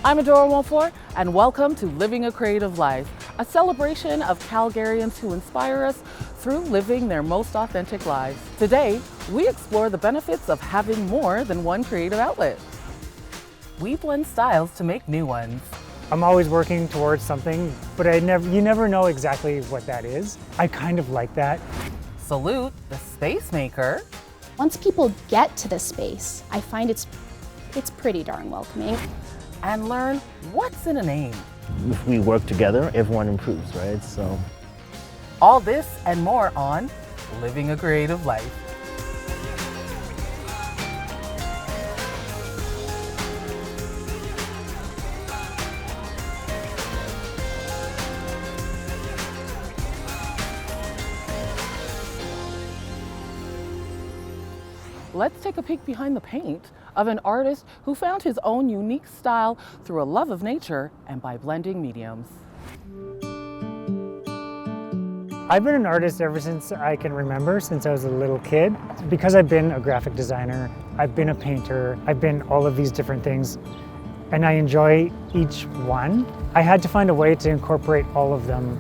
I'm Adora Wonfor, and welcome to Living a Creative Life, a celebration of Calgarians who inspire us through living their most authentic lives. Today, we explore the benefits of having more than one creative outlet. We blend styles to make new ones. I'm always working towards something, but you never know exactly what that is. I kind of like that. Salute the space maker. Once people get to the space, I find it's pretty darn welcoming. And learn what's in a name. If we work together, everyone improves, right? So, all this and more on Living a Creative Life. Let's take a peek behind the paint of an artist who found his own unique style through a love of nature and by blending mediums. I've been an artist ever since I can remember, since I was a little kid. Because I've been a graphic designer, I've been a painter, I've been all of these different things, and I enjoy each one. I had to find a way to incorporate all of them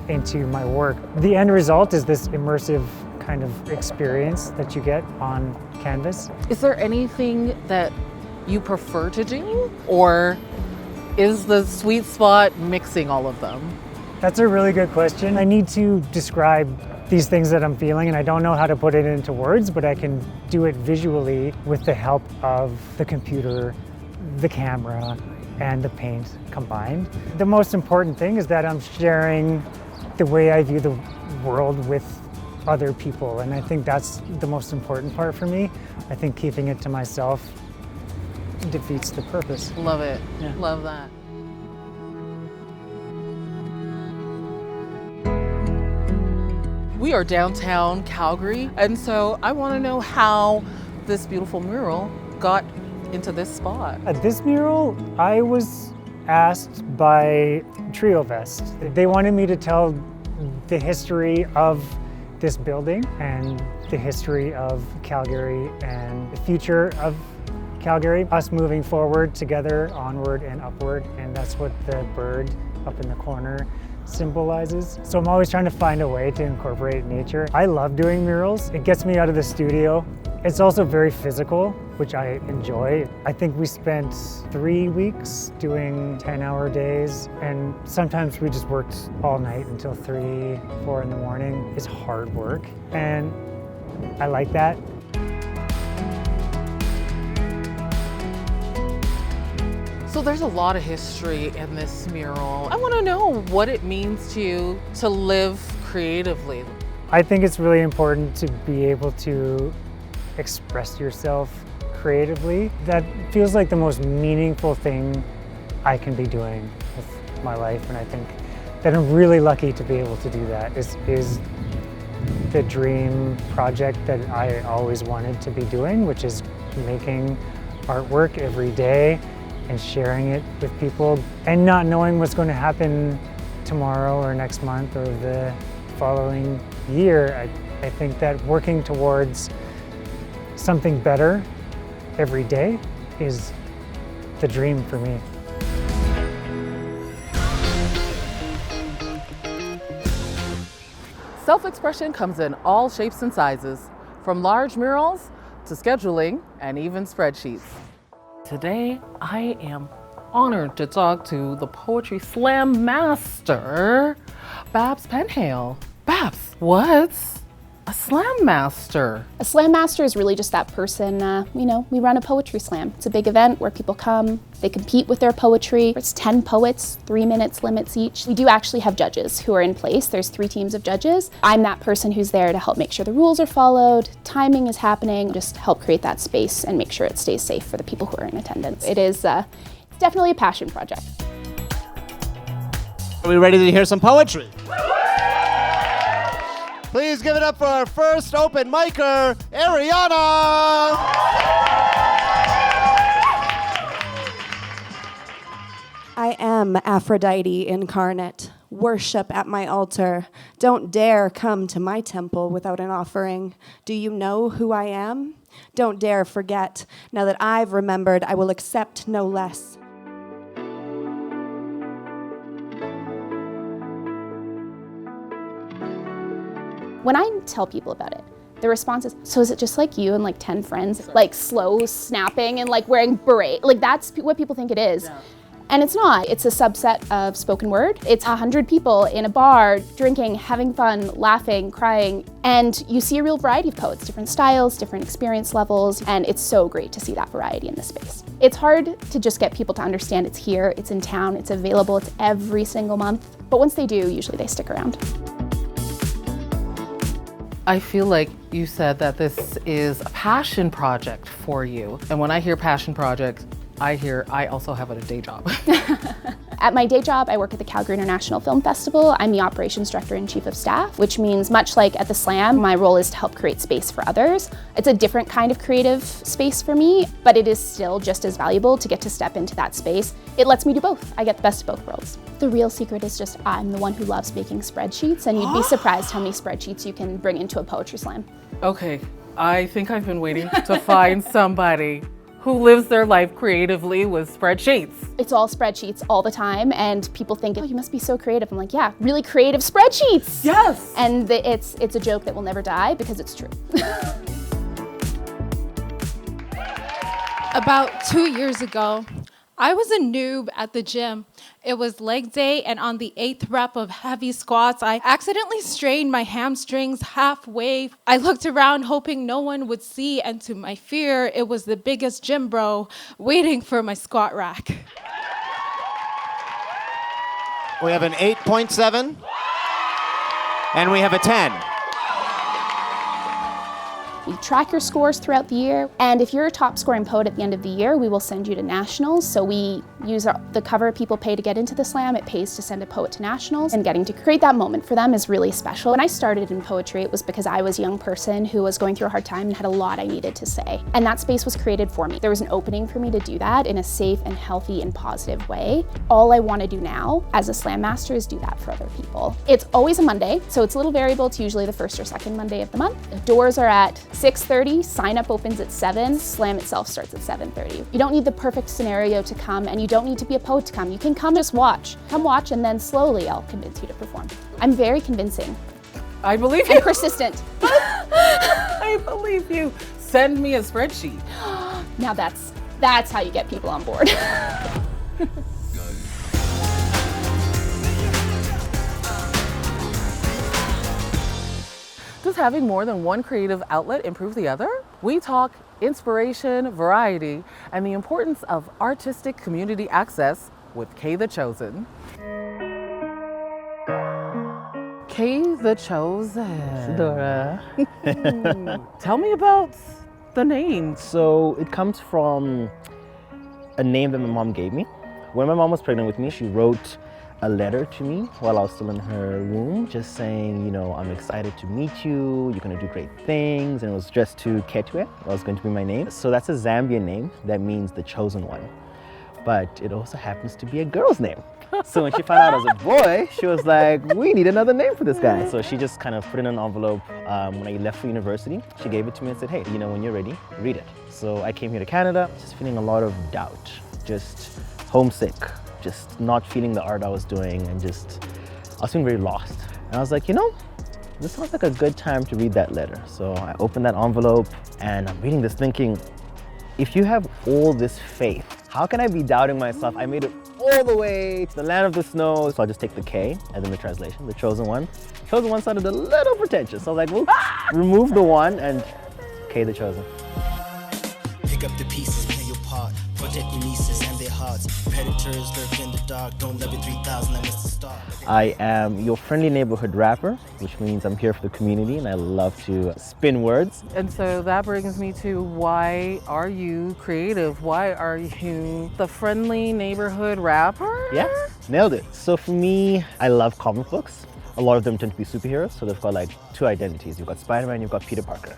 into my work. The end result is this immersive kind of experience that you get on canvas. Is there anything that you prefer to do, or is the sweet spot mixing all of them? That's a really good question. I need to describe these things that I'm feeling, and I don't know how to put it into words, but I can do it visually with the help of the computer, the camera, and the paint combined. The most important thing is that I'm sharing the way I view the world with other people, and I think that's the most important part for me. I think keeping it to myself defeats the purpose. Love it. Yeah. Love that. We are downtown Calgary, and so I want to know how this beautiful mural got into this spot. At this mural, I was asked by TrioVest. They wanted me to tell the history of this building and the history of Calgary and the future of Calgary, us moving forward together, onward and upward, and that's what the bird up in the corner symbolizes. So I'm always trying to find a way to incorporate nature. I love doing murals. It gets me out of the studio. It's also very physical, which I enjoy. I think we spent 3 weeks doing 10-hour days, and sometimes we just worked all night until 3, 4 in the morning. It's hard work, and I like that. So there's a lot of history in this mural. I want to know what it means to you to live creatively. I think it's really important to be able to express yourself creatively. That feels like the most meaningful thing I can be doing with my life, and I think that I'm really lucky to be able to do that. Is the dream project that I always wanted to be doing, which is making artwork every day and sharing it with people, and not knowing what's going to happen tomorrow or next month or the following year. I think that working towards something better every day is the dream for me. Self-expression comes in all shapes and sizes, from large murals to scheduling and even spreadsheets. Today, I am honored to talk to the Poetry Slam master, Babs Penhale. Babs, what's a slam master? A slam master is really just that person, we run a poetry slam. It's a big event where people come, they compete with their poetry. It's 10 poets, 3 minutes limits each. We do actually have judges who are in place. There's 3 teams of judges. I'm that person who's there to help make sure the rules are followed, timing is happening, just help create that space and make sure it stays safe for the people who are in attendance. It's definitely a passion project. Are we ready to hear some poetry? Please give it up for our first open micer, Ariana! I am Aphrodite incarnate. Worship at my altar. Don't dare come to my temple without an offering. Do you know who I am? Don't dare forget. Now that I've remembered, I will accept no less. When I tell people about it, the response is, so is it just like you and like 10 friends, like slow snapping and like wearing beret? Like that's what people think it is. Yeah. And it's not. It's a subset of spoken word. It's 100 people in a bar, drinking, having fun, laughing, crying. And you see a real variety of poets, different styles, different experience levels. And it's so great to see that variety in this space. It's hard to just get people to understand it's here, it's in town, it's available, it's every single month. But once they do, usually they stick around. I feel like you said that this is a passion project for you. And when I hear passion project, I also have a day job. At my day job, I work at the Calgary International Film Festival. I'm the operations director and chief of staff, which means much like at the Slam, my role is to help create space for others. It's a different kind of creative space for me, but it is still just as valuable to get to step into that space. It lets me do both. I get the best of both worlds. The real secret is just I'm the one who loves making spreadsheets, and you'd be surprised how many spreadsheets you can bring into a poetry slam. Okay, I think I've been waiting to find somebody who lives their life creatively with spreadsheets. It's all spreadsheets all the time, and people think, oh, you must be so creative. I'm like, yeah, really creative spreadsheets. Yes. And it's a joke that will never die because it's true. About 2 years ago, I was a noob at the gym. It was leg day, and on the 8th rep of heavy squats, I accidentally strained my hamstrings halfway. I looked around hoping no one would see, and to my fear, it was the biggest gym bro waiting for my squat rack. We have an 8.7, and we have a 10. We track your scores throughout the year, and if you're a top scoring poet at the end of the year, we will send you to nationals. So we use the cover people pay to get into the slam. It pays to send a poet to nationals, and getting to create that moment for them is really special. When I started in poetry, it was because I was a young person who was going through a hard time and had a lot I needed to say. And that space was created for me. There was an opening for me to do that in a safe and healthy and positive way. All I want to do now as a slam master is do that for other people. It's always a Monday, so it's a little variable. It's usually the first or second Monday of the month. The doors are at 6:30, sign up opens at 7, slam itself starts at 7:30. You don't need the perfect scenario to come, and you don't need to be a poet to come. You can come just watch. Come watch, and then slowly I'll convince you to perform. I'm very convincing. I believe you. And persistent. I believe you. Send me a spreadsheet. Now that's how you get people on board. Does having more than one creative outlet improve the other? We talk inspiration, variety, and the importance of artistic community access with Kay the Chosen. Kay the Chosen. Dora. Tell me about the name. So it comes from a name that my mom gave me. When my mom was pregnant with me, she wrote a letter to me while I was still in her womb, just saying, you know, I'm excited to meet you, you're gonna do great things, and it was addressed to Ketwe, that was going to be my name. So that's a Zambian name that means the chosen one, but it also happens to be a girl's name. So when she found out I was a boy, she was like, we need another name for this guy. So she just kind of put it in an envelope. When I left for university, she gave it to me and said, hey, you know, when you're ready, read it. So I came here to Canada, just feeling a lot of doubt, just homesick, just not feeling the art I was doing, and I was feeling very lost. And I was like, you know, this sounds like a good time to read that letter. So I opened that envelope and I'm reading this thinking, if you have all this faith, how can I be doubting myself? I made it all the way to the land of the snow. So I'll just take the K and then the translation, the chosen one. The chosen one sounded a little pretentious. So I was like, well, remove the one and K the chosen. Pick up the pieces, play your part. Protect your nieces and their hearts. Predators lurk in the dark. Don't love it 3000, I missed the start. I am your friendly neighborhood rapper, which means I'm here for the community and I love to spin words. And so that brings me to, why are you creative? Why are you the friendly neighborhood rapper? Yeah, nailed it. So for me, I love comic books. A lot of them tend to be superheroes, so they've got like two identities. You've got Spider-Man, you've got Peter Parker.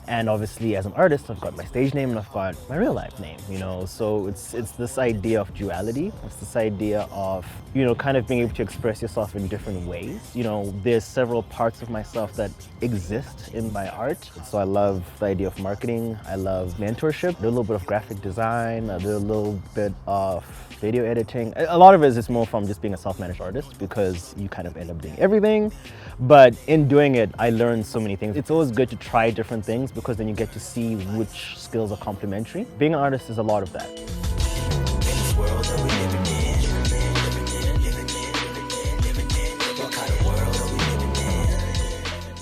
And obviously as an artist, I've got my stage name and I've got my real life name, you know? So it's this idea of duality. It's this idea of, you know, kind of being able to express yourself in different ways. You know, there's several parts of myself that exist in my art. So I love the idea of marketing. I love mentorship. I do a little bit of graphic design. I do a little bit of video editing. A lot of it is just more from just being a self-managed artist because you kind of end up doing everything. But in doing it, I learned so many things. It's always good to try different things because then you get to see which skills are complementary. Being an artist is a lot of that.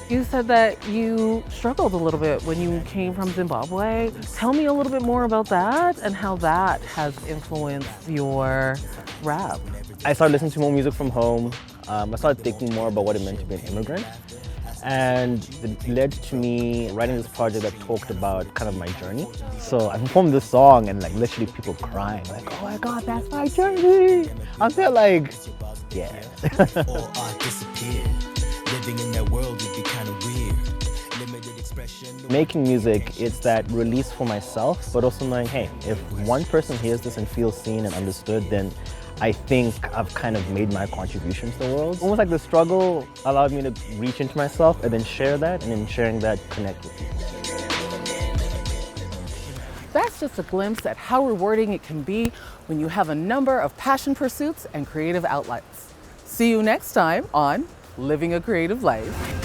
You said that you struggled a little bit when you came from Zimbabwe. Tell me a little bit more about that and how that has influenced your rap. I started listening to more music from home. I started thinking more about what it meant to be an immigrant. And it led to me writing this project that talked about kind of my journey. So I performed this song and like literally people crying, like, oh my God, that's my journey. I felt like, yeah. All art disappeared. Living in that world would be kind of weird. Limited expression. Making music, it's that release for myself, but also knowing, hey, if one person hears this and feels seen and understood, then I think I've kind of made my contribution to the world. Almost like the struggle allowed me to reach into myself and then share that, and in sharing that, connect with people. That's just a glimpse at how rewarding it can be when you have a number of passion pursuits and creative outlets. See you next time on Living a Creative Life.